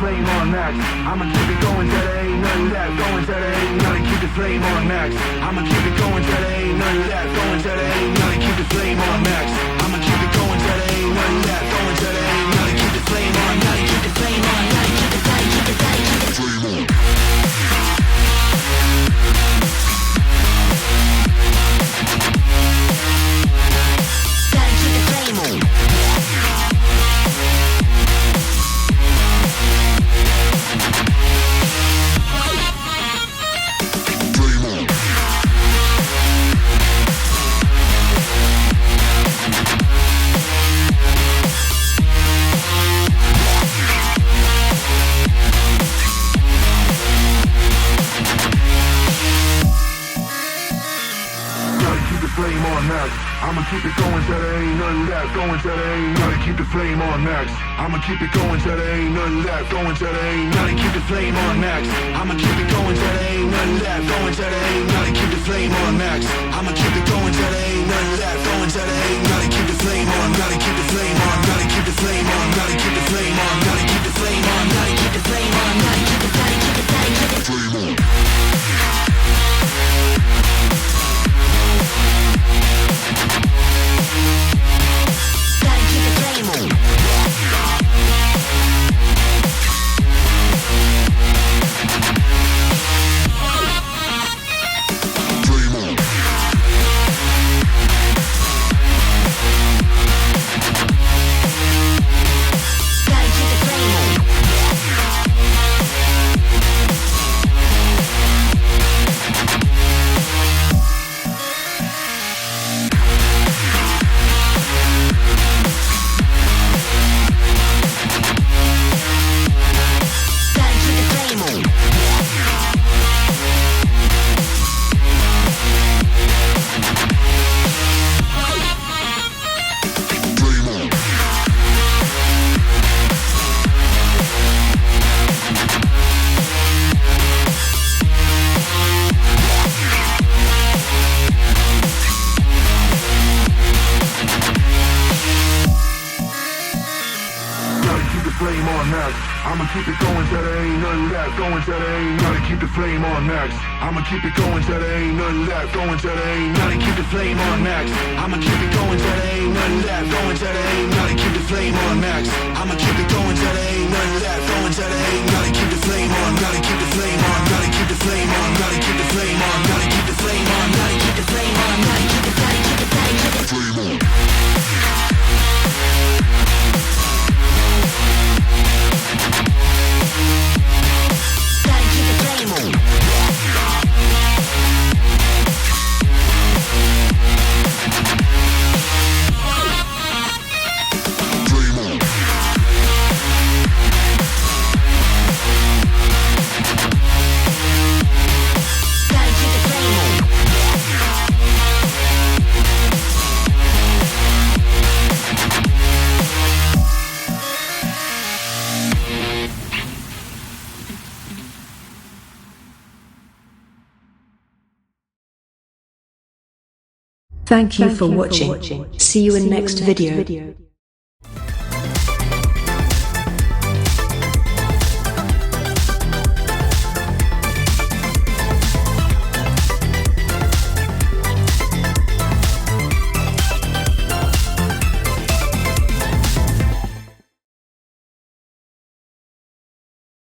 flame on max. I'ma keep it going till there ain't none left. Going till there ain't none. Keep the flame on max. I'ma keep it going till there ain't none left. Going till there ain't none. Keep the flame on max. I'ma keep it going till there ain't none left. Going till there ain't none. Keep the flame on. Gotta keep the flame on. Gotta keep the flame. Keep the flame. Keep the flame on. Gotta keep the flame on. Flame on max. I'ma keep it going till there ain't none left. Going till there ain't none. Keep the flame on max. I'ma keep it going till there ain't none left. Going till there ain't none. Keep the flame on max. I'ma keep it going till there ain't none left. Going till there ain't none. Keep the flame on max. I'ma keep it going till there ain't none left. Going till there ain't none. Keep the flame on. Gotta keep the flame on. Gotta keep the flame on. Gotta keep the flame on. Gotta keep the flame on. Gotta keep the flame on. Gotta keep the flame. Keep the flame. Keep the flame on. I'ma keep it going till there ain't none left. Going till there ain't none. Keep the flame on max. I'ma keep it going till there ain't none left. Going till there ain't none. Keep the flame on max. I'ma keep it going till there ain't none left. Going till there ain't none. Keep the flame on max. I'ma keep it going till there ain't none left. Going till there ain't none. Keep the flame on. Gotta keep the flame on. Gotta keep the flame on. Gotta keep the flame on. Gotta keep the flame on. Gotta keep the flame on. Gotta keep the flame. Keep the flame. Keep the flame on. Thank you for watching. See you in next video.